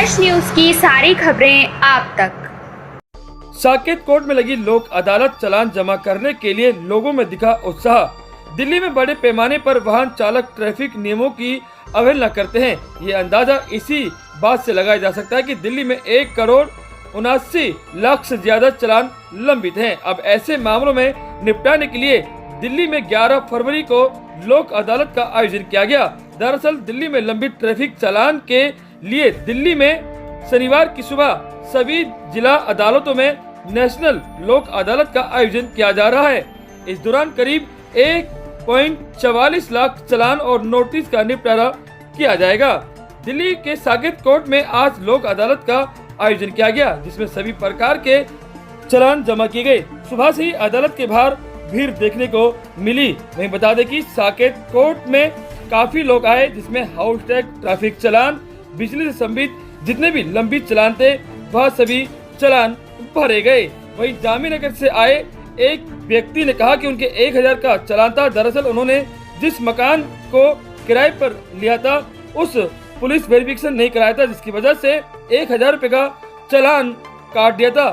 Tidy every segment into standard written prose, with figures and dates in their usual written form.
Fresh news की सारी खबरें आप तक। साकेत कोर्ट में लगी लोक अदालत चालान जमा करने के लिए लोगों में दिखा उत्साह। दिल्ली में बड़े पैमाने पर वाहन चालक ट्रैफिक नियमों की अवहेलना करते हैं। ये अंदाजा इसी बात से लगाया जा सकता है कि दिल्ली में 1,79,00,000 से ज्यादा चालान लंबित हैं। अब ऐसे मामलों में निपटाने के लिए दिल्ली में 11 फरवरी को लोक अदालत का आयोजन किया गया। दरअसल दिल्ली में लंबित ट्रैफिक चालान के लिए दिल्ली में शनिवार की सुबह सभी जिला अदालतों में नेशनल लोक अदालत का आयोजन किया जा रहा है। इस दौरान करीब 1.44 लाख चालान और नोटिस का निपटारा किया जाएगा। दिल्ली के साकेत कोर्ट में आज लोक अदालत का आयोजन किया गया, जिसमें सभी प्रकार के चालान जमा किए गए। सुबह से ही अदालत के बाहर भीड़ देखने को मिली। वहीं बता दें कि साकेत कोर्ट में काफी लोग आए, जिसमें हाउस टैक्स, ट्रैफिक चालान, बिजली से संबंधित जितने भी लंबित चालान थे वह सभी चालान भरे गए। वहीं जामीनगर से आए एक व्यक्ति ने कहा कि उनके 1,000 का चालान था। दरअसल उन्होंने जिस मकान को किराए पर लिया था उस पुलिस वेरिफिकेशन नहीं कराया था, जिसकी वजह से 1,000 रुपए का चालान काट दिया था।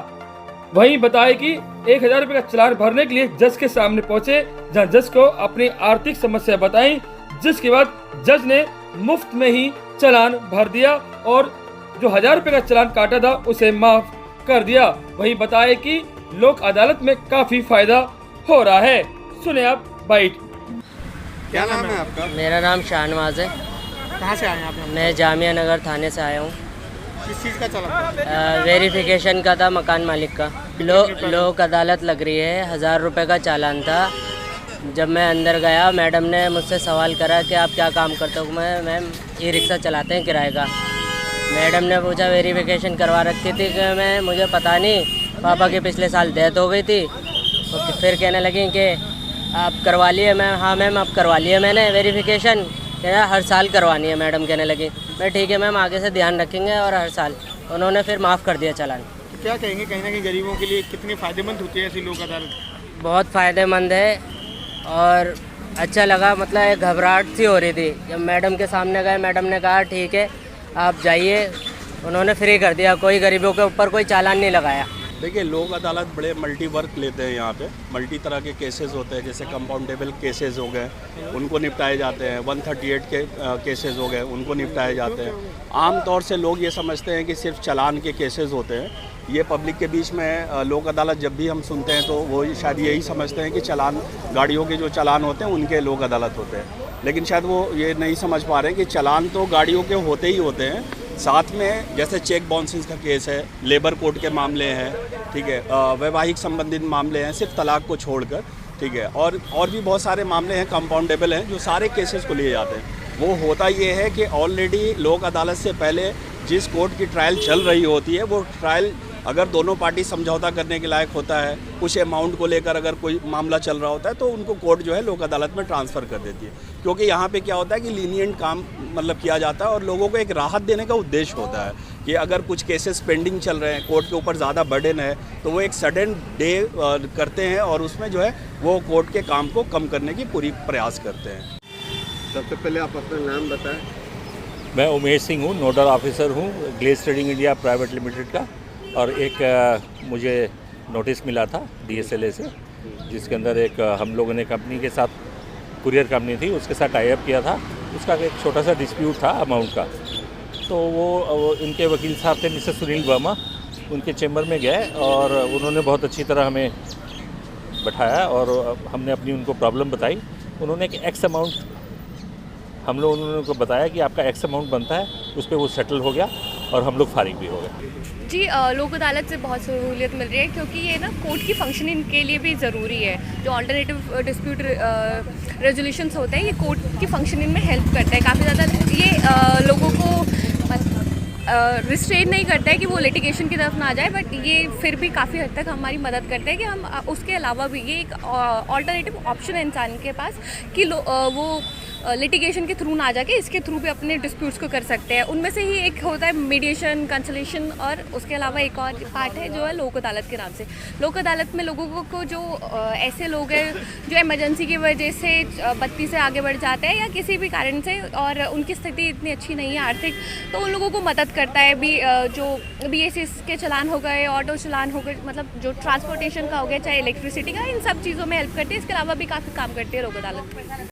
वहीं बताया कि 1,000 रुपए का चालान भरने के लिए जज के सामने पहुंचे, जहां जज को अपनी आर्थिक समस्या बताई, जिसके बाद जज ने मुफ्त में ही चालान भर दिया और जो 1,000 रुपए का चालान काटा था उसे माफ कर दिया। वहीं बताया कि लोक अदालत में काफी फायदा हो रहा है। सुने आप बाइट। क्या नाम है आपका? मेरा नाम शाहनवाज है। कहाँ से आए हैं आप? मैं जामिया नगर थाने से आया हूँ। किस चीज़ का चालान? वेरिफिकेशन का था, मकान मालिक का। लोक अदालत लग रही है, 1,000 रुपये का चालान था। जब मैं अंदर गया, मैडम ने मुझसे सवाल करा कि आप क्या काम करते हो। मैम ई रिक्शा चलाते हैं किराए का। मैडम ने पूछा वेरिफिकेशन करवा रखी थी कि मुझे पता नहीं, पापा के पिछले साल डेथ हो गई थी। तो फिर कहने लगी कि आप करवा लिए। मैं हाँ मैम आप करवा लिए मैंने वेरिफिकेशन। कहना हर साल करवानी है मैडम, कहने लगी। मैं ठीक है मैम, आगे से ध्यान रखेंगे और हर साल। उन्होंने फिर माफ़ कर दिया चालान। तो क्या कहेंगे, कहीं ना कहीं गरीबों के लिए कितनी फ़ायदेमंद होती है ऐसी लोक अदालत? बहुत फ़ायदेमंद है और अच्छा लगा। मतलब एक घबराहट सी हो रही थी। जब मैडम के सामने गए, मैडम ने कहा ठीक है आप जाइए। उन्होंने फ्री कर दिया, कोई गरीबों के ऊपर कोई चालान नहीं लगाया। देखिए, लोक अदालत बड़े मल्टी वर्क लेते हैं। यहाँ पे मल्टी तरह के केसेस होते हैं, जैसे कंपाउंडेबल केसेस हो गए, उनको निपटाए जाते हैं। 138 के केसेस हो गए, उनको निपटाए जाते हैं। आम तौर से लोग ये समझते हैं कि सिर्फ चालान के केसेस होते हैं। ये पब्लिक के बीच में लोक अदालत जब भी हम सुनते हैं तो वो शायद यही समझते हैं कि चालान, गाड़ियों के जो चालान होते हैं उनके लोक अदालत होते हैं। लेकिन शायद वो ये नहीं समझ पा रहे हैं कि चालान तो गाड़ियों के होते ही होते हैं, साथ में जैसे चेक बाउंसिंग का केस है, लेबर कोड के मामले हैं, ठीक है, वैवाहिक संबंधित मामले हैं, सिर्फ तलाक को छोड़कर, ठीक है, और भी बहुत सारे मामले हैं कंपाउंडेबल हैं, जो सारे केसेस को लिए जाते हैं। वो होता ये है कि ऑलरेडी लोक अदालत से पहले जिस कोर्ट की ट्रायल चल रही होती है, वो ट्रायल अगर दोनों पार्टी समझौता करने के लायक होता है, कुछ अमाउंट को लेकर अगर कोई मामला चल रहा होता है, तो उनको कोर्ट जो है लोक अदालत में ट्रांसफ़र कर देती है। क्योंकि यहाँ पे क्या होता है कि लीनियंट काम मतलब किया जाता है और लोगों को एक राहत देने का उद्देश्य होता है कि अगर कुछ केसेस पेंडिंग चल रहे हैं, कोर्ट के ऊपर ज़्यादा बर्डन है, तो वो एक सडन डे करते हैं और उसमें जो है वो कोर्ट के काम को कम करने की पूरी प्रयास करते हैं। सबसे पहले आप अपना नाम बताएं। मैं उमेश सिंह हूँ, नोडल ऑफिसर हूँ glace trading India private limited का। और एक मुझे नोटिस मिला था DSLA से, जिसके अंदर एक हम लोगों ने कंपनी के साथ, कुरियर कंपनी थी, उसके साथ टाई अप किया था। उसका एक छोटा सा डिस्प्यूट था अमाउंट का। तो वो इनके वकील साहब थे मिस्टर सुनील वर्मा, उनके चैम्बर में गए और उन्होंने बहुत अच्छी तरह हमें बैठाया और हमने अपनी उनको प्रॉब्लम बताई। उन्होंने एक एक्स अमाउंट उन्होंने उनको बताया कि आपका एक्स अमाउंट बनता है, उस पर वो सेटल हो गया और हम लोग फारिग भी हो गए। जी, लोक अदालत से बहुत सहूलियत मिल रही है, क्योंकि ये ना कोर्ट की फंक्शनिंग के लिए भी ज़रूरी है। जो अल्टरनेटिव डिस्प्यूट रेजोल्यूशंस होते हैं, ये कोर्ट की फंक्शनिंग में हेल्प करता है काफ़ी ज़्यादा। ये लोगों को रिस्ट्रेन नहीं करता है कि वो लिटिगेशन की तरफ ना जाए, बट ये फिर भी काफ़ी हद तक हमारी मदद करता है कि हम उसके अलावा भी ये एक ऑल्टरनेटिव ऑप्शन है इंसान के पास कि वो लिटिगेशन के थ्रू ना जाके इसके थ्रू भी अपने डिस्प्यूट्स को कर सकते हैं। उनमें से ही एक होता है मीडिएशन, कंसलेशन, और उसके अलावा एक और पार्ट है जो है लोक अदालत के नाम से। लोक अदालत में लोगों को जो ऐसे लोग हैं जो इमरजेंसी की वजह से बत्ती से आगे बढ़ जाते हैं या किसी भी कारण से और उनकी स्थिति इतनी अच्छी नहीं है आर्थिक, तो उन लोगों को मदद करता है जो BSS के चालान हो गए, ऑटो चालान हो गए, मतलब जो ट्रांसपोर्टेशन का हो गया, चाहे इलेक्ट्रिसिटी का, इन सब चीज़ों में हेल्प करते हैं। इसके अलावा भी काफ़ी काम करते हैं लोक अदालत में।